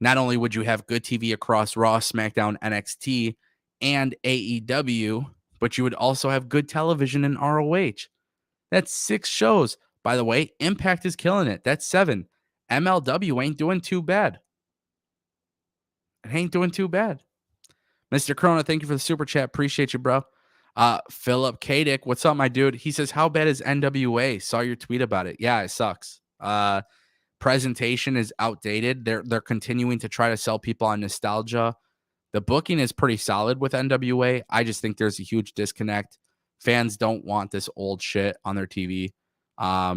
Not only would you have good TV across Raw, SmackDown, NXT, and AEW, but you would also have good television in ROH. That's 6 shows. By the way, Impact is killing it. That's 7. MLW ain't doing too bad. It ain't doing too bad. Mr. Corona, thank you for the super chat. Appreciate you, bro. Philip Kadick, what's up, my dude? He says, how bad is NWA? Saw your tweet about it. Yeah, it sucks. Presentation is outdated. They're continuing to try to sell people on nostalgia. The booking is pretty solid with NWA. I just think there's a huge disconnect. Fans don't want this old shit on their TV. I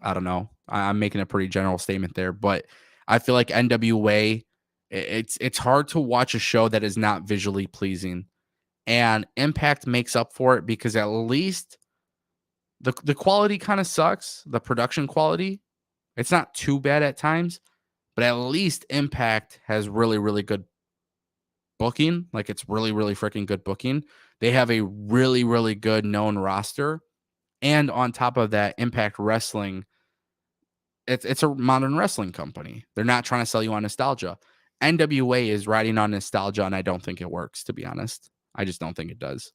don't know. I'm making a pretty general statement there, but I feel like NWA, it's hard to watch a show that is not visually pleasing. And Impact makes up for it because at least the quality kind of sucks. The production quality, it's not too bad at times, but at least Impact has really, really good booking. Like, it's really, really freaking good booking. They have a really, really good known roster. And on top of that, Impact Wrestling, it's a modern wrestling company. They're not trying to sell you on nostalgia. NWA is riding on nostalgia, and I don't think it works, to be honest. I just don't think it does.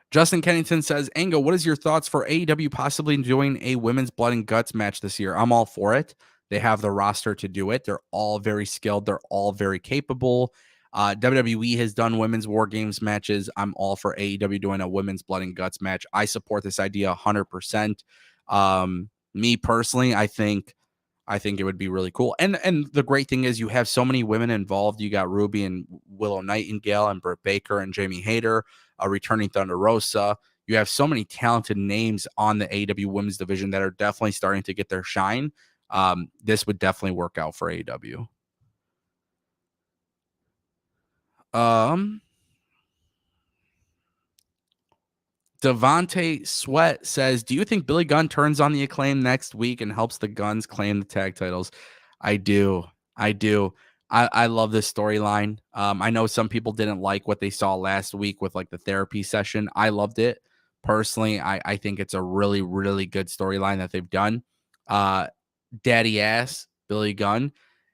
Justin Kennington says, Ango, what is your thoughts for AEW possibly doing a women's blood and guts match this year? I'm all for it. They have the roster to do it. They're all very skilled. They're all very capable. WWE has done women's war games matches. I'm all for AEW doing a women's blood and guts match. I support this idea 100%. Me personally, I think it would be really cool. And the great thing is you have so many women involved. You got Ruby and Willow Nightingale and Britt Baker and Jamie Hayter, returning Thunder Rosa. You have so many talented names on the AEW women's division that are definitely starting to get their shine. This would definitely work out for AEW. Devontae Sweat says, do you think Billy Gunn turns on the Acclaim next week and helps the Guns claim the tag titles? I do. I love this storyline. I know some people didn't like what they saw last week with like the therapy session. I loved it. Personally, I think it's a really, really good storyline that they've done. Daddy ass Billy Gunn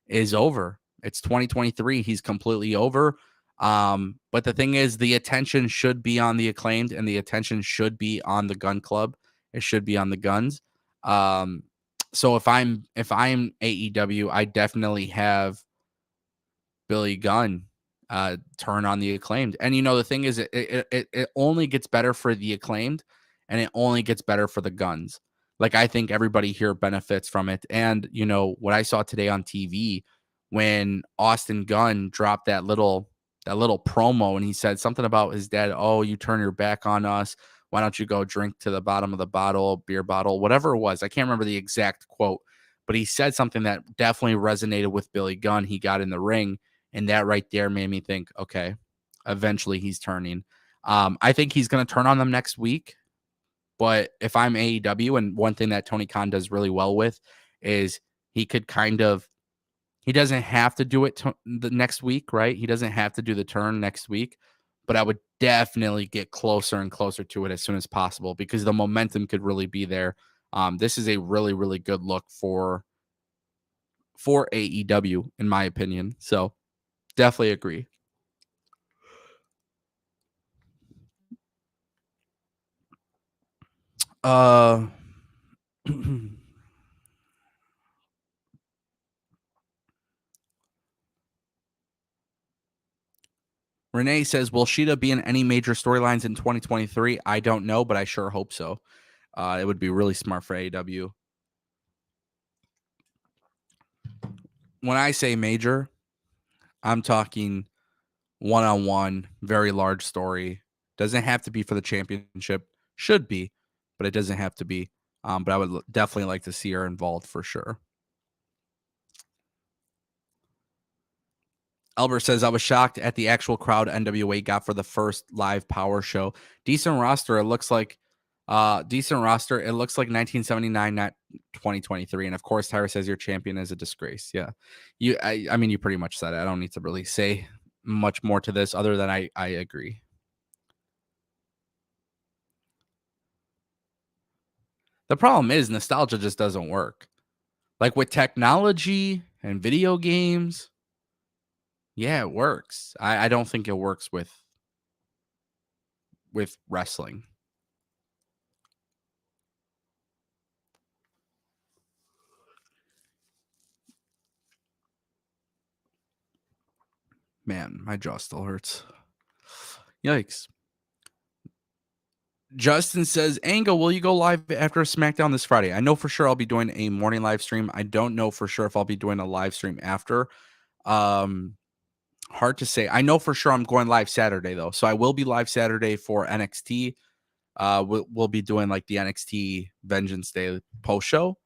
is over. It's 2023. He's completely over. But the thing is, the attention should be on the Acclaimed, and the attention should be on the Gun Club. It should be on the Guns. So if I'm AEW, I definitely have Billy Gunn turn on the Acclaimed. And the thing is, it only gets better for the Acclaimed, and it only gets better for the Guns. Like, I think everybody here benefits from it. And what I saw today on TV when Austin Gunn dropped that little promo, and he said something about his dad. Oh, you turn your back on us. Why don't you go drink to the bottom of the bottle, beer bottle, whatever it was. I can't remember the exact quote, but he said something that definitely resonated with Billy Gunn. He got in the ring, and that right there made me think, okay, eventually he's turning. I think he's going to turn on them next week. But if I'm AEW, and one thing that Tony Khan does really well with is he doesn't have to do it the next week, right? He doesn't have to do the turn next week, but I would definitely get closer and closer to it as soon as possible because the momentum could really be there. This is a really, really good look for AEW, in my opinion. So definitely agree. Uh, Renee says, will Sheeta be in any major storylines in 2023? I don't know, but I sure hope so. It would be really smart for AEW. When I say major, I'm talking one-on-one, very large story. Doesn't have to be for the championship. Should be, but it doesn't have to be. But I would definitely like to see her involved for sure. Albert says, I was shocked at the actual crowd NWA got for the first live power show. Decent roster. It looks like decent roster. It looks like 1979, not 2023. And of course, Tyra says your champion is a disgrace. Yeah. I mean, you pretty much said it. I don't need to really say much more to this other than I agree. The problem is nostalgia just doesn't work. Like with technology and video games, yeah, it works. I don't think it works with wrestling. Man, my jaw still hurts. Yikes. Justin says, Ango, will you go live after SmackDown this Friday? I know for sure I'll be doing a morning live stream. I don't know for sure if I'll be doing a live stream after. Hard to say. I know for sure I'm going live Saturday, though. So I will be live Saturday for NXT. We'll be doing like the NXT Vengeance Day post show,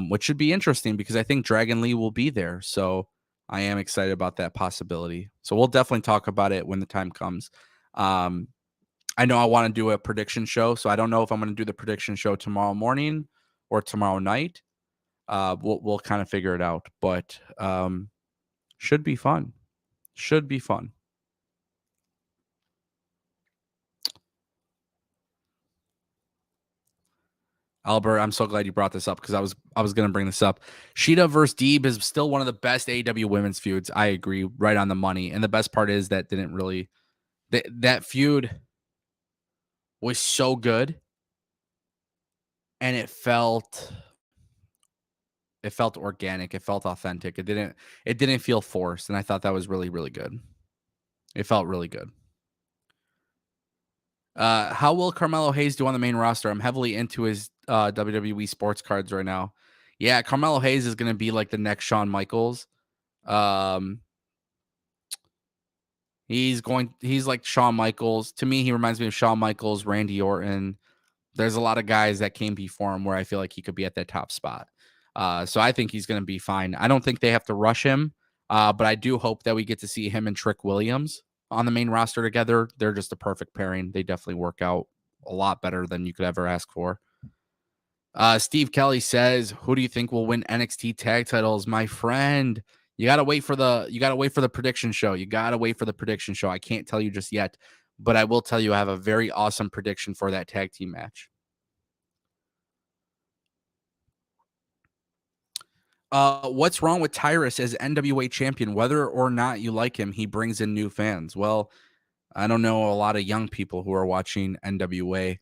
which should be interesting because I think Dragon Lee will be there. So I am excited about that possibility. So we'll definitely talk about it when the time comes. I know I want to do a prediction show, so I don't know if I'm going to do the prediction show tomorrow morning or tomorrow night. We'll kind of figure it out, but should be fun. Should be fun. Albert, I'm so glad you brought this up because I was going to bring this up. Sheeta versus Deeb is still one of the best AEW women's feuds. I agree, right on the money. And the best part is that didn't really that feud was so good, and it felt organic. It felt authentic. It didn't feel forced, and I thought that was really really good. It felt really good. How will Carmelo Hayes do on the main roster? I'm heavily into his WWE sports cards right now. Yeah, Carmelo Hayes is going to be like the next Shawn Michaels. He's like Shawn Michaels. To me, he reminds me of Shawn Michaels, Randy Orton. There's a lot of guys that came before him where I feel like he could be at that top spot. So I think he's going to be fine. I don't think they have to rush him, but I do hope that we get to see him and Trick Williams on the main roster together. They're just a perfect pairing. They definitely work out a lot better than you could ever ask for. Steve Kelly says, "Who do you think will win NXT tag titles, my friend?" You gotta wait for the prediction show. I can't tell you just yet, but I will tell you I have a very awesome prediction for that tag team match. What's wrong with Tyrus as NWA champion? Whether or not you like him, he brings in new fans. Well, I don't know a lot of young people who are watching NWA.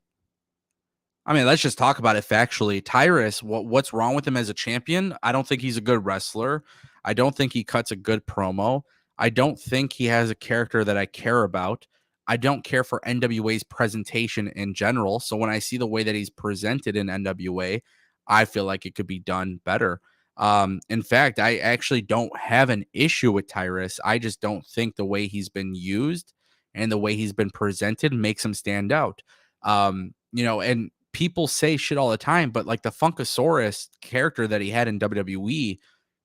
I mean, let's just talk about it factually. Tyrus, what's wrong with him as a champion? I don't think he's a good wrestler. I don't think he cuts a good promo. I don't think he has a character that I care about. I don't care for NWA's presentation in general. So when I see the way that he's presented in NWA, I feel like it could be done better. In fact, I actually don't have an issue with Tyrus. I just don't think the way he's been used and the way he's been presented makes him stand out. And people say shit all the time, but like the Funkasaurus character that he had in WWE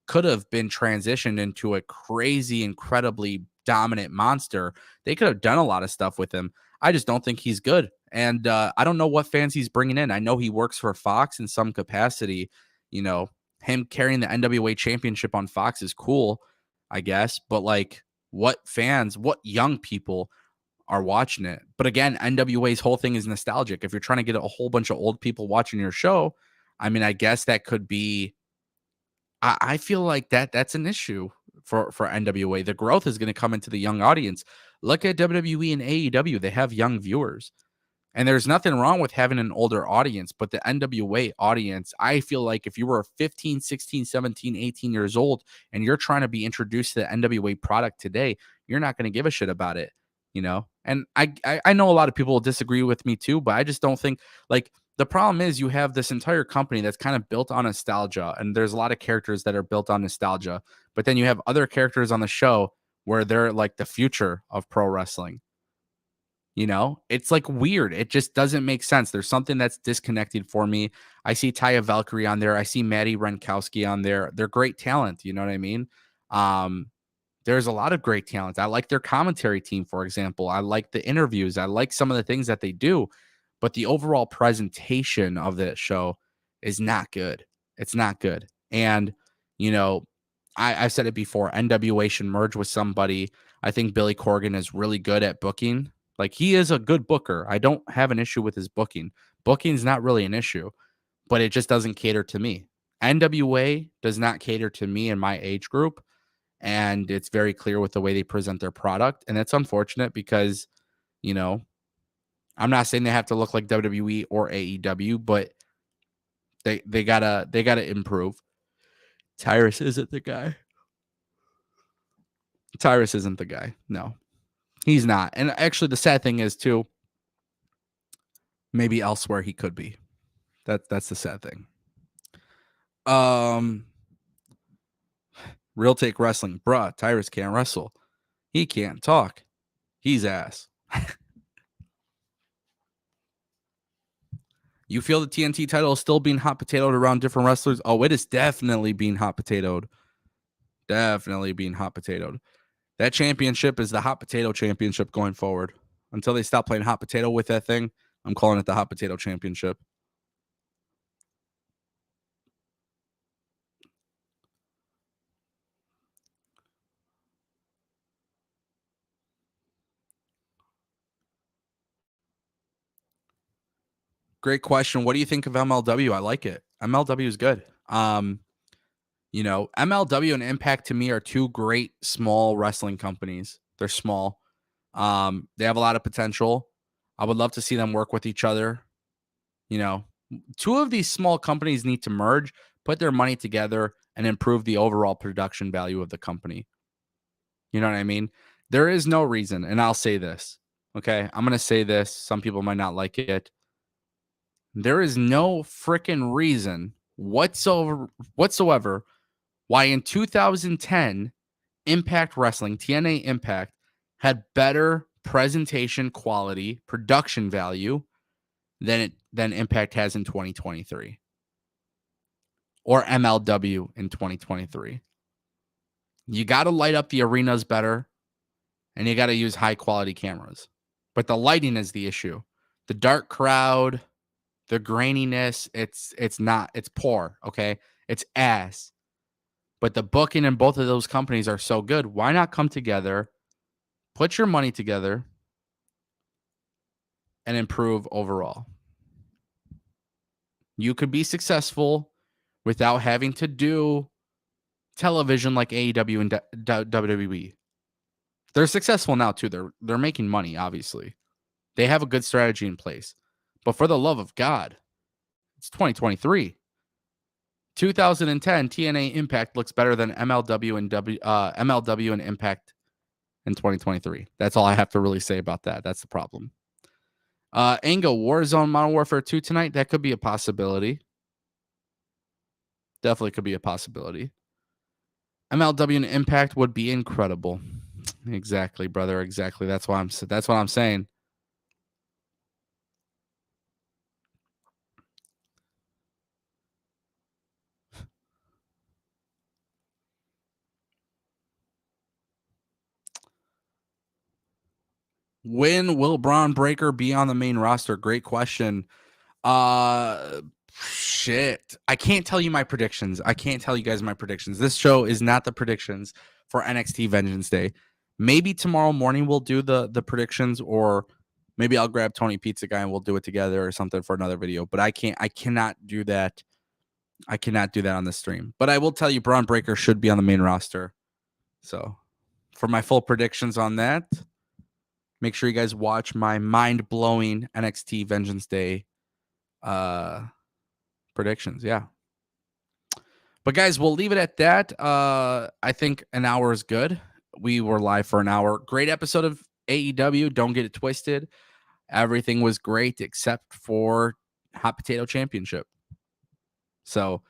could have been transitioned into a crazy, incredibly dominant monster. They could have done a lot of stuff with him. I just don't think he's good. And I don't know what fans he's bringing in. I know he works for Fox in some capacity. Him carrying the NWA championship on Fox is cool, I guess. But like, what young people are watching it? But again, NWA's whole thing is nostalgic. If you're trying to get a whole bunch of old people watching your show, I mean, I guess that could be. I feel like that's an issue for NWA. The growth is going to come into the young audience. Look at WWE and AEW; they have young viewers. And there's nothing wrong with having an older audience, but the NWA audience, I feel like if you were 15, 16, 17, 18 years old and you're trying to be introduced to the NWA product today, you're not going to give a shit about it, you know? And I know a lot of people will disagree with me too, but I just don't think, like, the problem is you have this entire company that's kind of built on nostalgia, and there's a lot of characters that are built on nostalgia, but then you have other characters on the show where they're like the future of pro wrestling. You know, it's like weird. It just doesn't make sense. There's something that's disconnected for me. I see Taya Valkyrie on there. I see Maddie Renkowski on there. They're great talent. You know what I mean? Um, there's a lot of great talent. I like their commentary team, for example. I like the interviews. I like some of the things that they do, but the overall presentation of that show is not good. It's not good. And, you know, I've said it before, NWA should merge with somebody. I think Billy Corgan is really good at booking. Like, he is a good booker. I don't have an issue with his booking. Booking's not really an issue, but it just doesn't cater to me. NWA does not cater to me and my age group, and it's very clear with the way they present their product, and it's unfortunate because, you know, I'm not saying they have to look like WWE or AEW, but they gotta improve. Tyrus isn't the guy. Tyrus isn't the guy. No, he's not. And actually, the sad thing is too, maybe elsewhere he could be. That's the sad thing. Real Take Wrestling, bruh. Tyrus can't wrestle. He can't talk. He's ass. You feel the TNT title is still being hot potatoed around different wrestlers? Oh, it is definitely being hot potatoed. Definitely being hot potatoed. That championship is the hot potato championship going forward. Until they stop playing hot potato with that thing, I'm calling it the hot potato championship. Great question. What do you think of MLW? I like it. MLW is good. You know, MLW and Impact to me are two great small wrestling companies. They're small. They have a lot of potential. I would love to see them work with each other. You know, two of these small companies need to merge, put their money together, and improve the overall production value of the company. You know what I mean? There is no reason, and I'll say this. Okay, I'm going to say this. Some people might not like it. There is no freaking reason whatsoever why in 2010 Impact Wrestling, TNA Impact, had better presentation quality, production value than Impact has in 2023 or MLW in 2023. You got to light up the arenas better, and you got to use high quality cameras. But the lighting is the issue. The dark crowd, the graininess, it's poor, okay? It's ass. But the booking in both of those companies are so good. Why not come together, put your money together, and improve overall? You could be successful without having to do television like AEW and WWE. They're successful now too. They're making money, obviously. They have a good strategy in place. But for the love of God, it's 2023. 2010 TNA Impact looks better than MLW and Impact in 2023. That's all I have to really say about that. That's the problem. Ango, Warzone Modern Warfare 2 tonight. That could be a possibility. Definitely could be a possibility. MLW and Impact would be incredible. Exactly, brother. Exactly. That's what I'm saying. When will Braun Breaker be on the main roster? Great question. Shit. I can't tell you my predictions. I can't tell you guys my predictions. This show is not the predictions for NXT Vengeance Day. Maybe tomorrow morning we'll do the predictions, or maybe I'll grab Tony Pizza Guy and we'll do it together or something for another video. But I cannot do that. I cannot do that on the stream. But I will tell you Braun Breaker should be on the main roster. So for my full predictions on that, Make sure you guys watch my mind-blowing NXT Vengeance Day predictions. Yeah. But guys, we'll leave it at that. I think an hour is good. We were live for an hour. Great episode of AEW. Don't get it twisted. Everything was great except for Hot Potato Championship. So,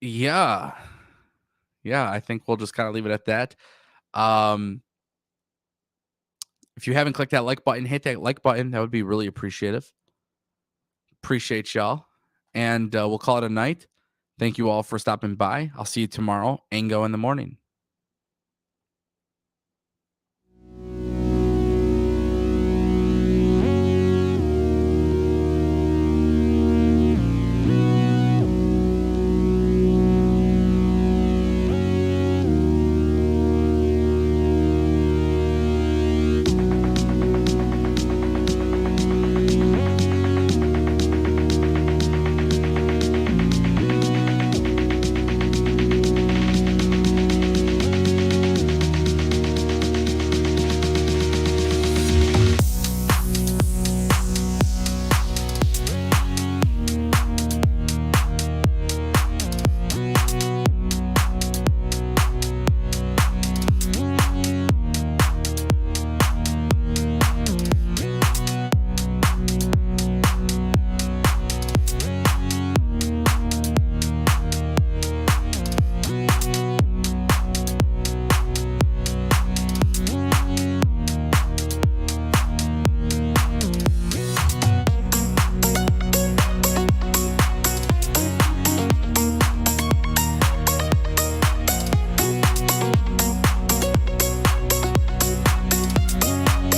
yeah. Yeah, I think we'll just kind of leave it at that. If you haven't clicked that like button, hit that like button. That would be really appreciative. Appreciate y'all. And we'll call it a night. Thank you all for stopping by. I'll see you tomorrow. Ango in the morning.